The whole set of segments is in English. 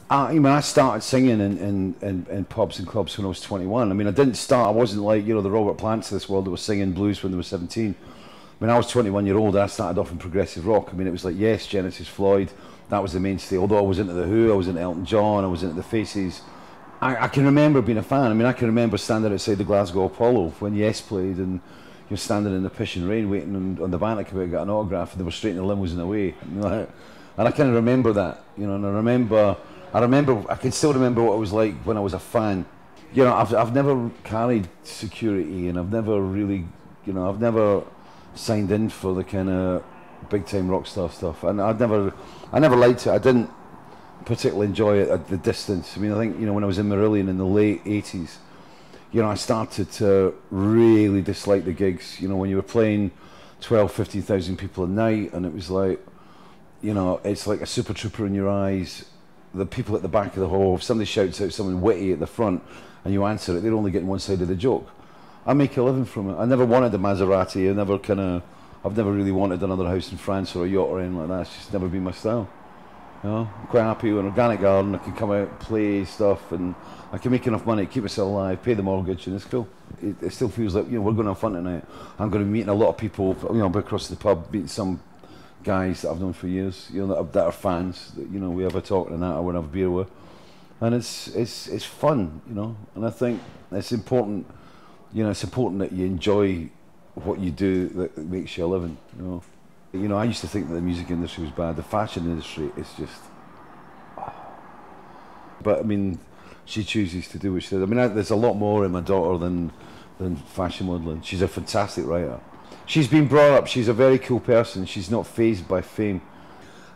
I started singing in pubs and clubs when I was 21. I mean, I didn't start, I wasn't like, the Robert Plants of this world that was singing blues when they were 17. I mean, I was 21-year-old and I started off in progressive rock. I mean, it was like Yes, Genesis, Floyd, that was the mainstay. Although I was into The Who, I was into Elton John, I was into the Faces. I can remember being a fan. I mean, I can remember standing outside the Glasgow Apollo when Yes played, and you're standing in the pissing rain waiting on the band to come out and get an autograph, and they were straight in the limousine away. And I kind of remember that, and I can still remember what it was like when I was a fan. I've never carried security, and I've never really, I've never signed in for the kind of big time rock star stuff, and I never liked it. I didn't particularly enjoy it at the distance. I mean, I think when I was in Marillion in the late '80s, I started to really dislike the gigs. When you were playing 12, 15,000 people a night, and it was like, it's like a super trooper in your eyes. The people at the back of the hall, if somebody shouts out something witty at the front and you answer it, they're only getting one side of the joke. I make a living from it. I never wanted a Maserati. I've never really wanted another house in France or a yacht or anything like that. It's just never been my style. I'm quite happy with an organic garden. I can come out, play stuff, and I can make enough money to keep myself alive, pay the mortgage, and it's cool. It still feels like, we're going to have fun tonight. I'm going to be meeting a lot of people, I'll be across the pub, meeting some guys that I've known for years, that are fans, that, we have a talk and that, I want to have a beer with. And it's fun, and I think it's important, it's important that you enjoy what you do that makes you a living, I used to think that the music industry was bad. The fashion industry is just... But, I mean, she chooses to do what she does. I mean, there's a lot more in my daughter than fashion modelling. She's a fantastic writer. She's been brought up, she's a very cool person. She's not fazed by fame.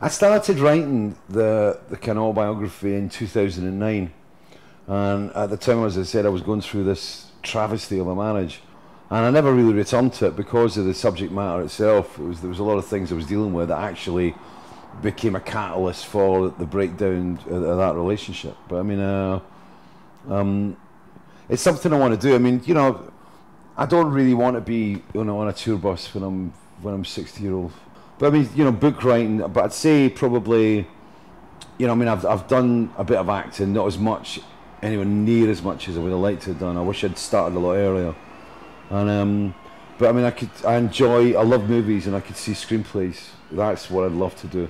I started writing the kind of autobiography in 2009. And at the time, as I said, I was going through this travesty of a marriage. And I never really returned to it because of the subject matter itself. There was a lot of things I was dealing with that actually became a catalyst for the breakdown of that relationship. But I mean, it's something I want to do. I mean, I don't really want to be on a tour bus when I'm 60-year-old. But I mean, book writing. But I'd say probably, I mean, I've done a bit of acting, not as much, anywhere near as much as I would have liked to have done. I wish I'd started a lot earlier. And but I mean, I love movies and I could see screenplays. That's what I'd love to do.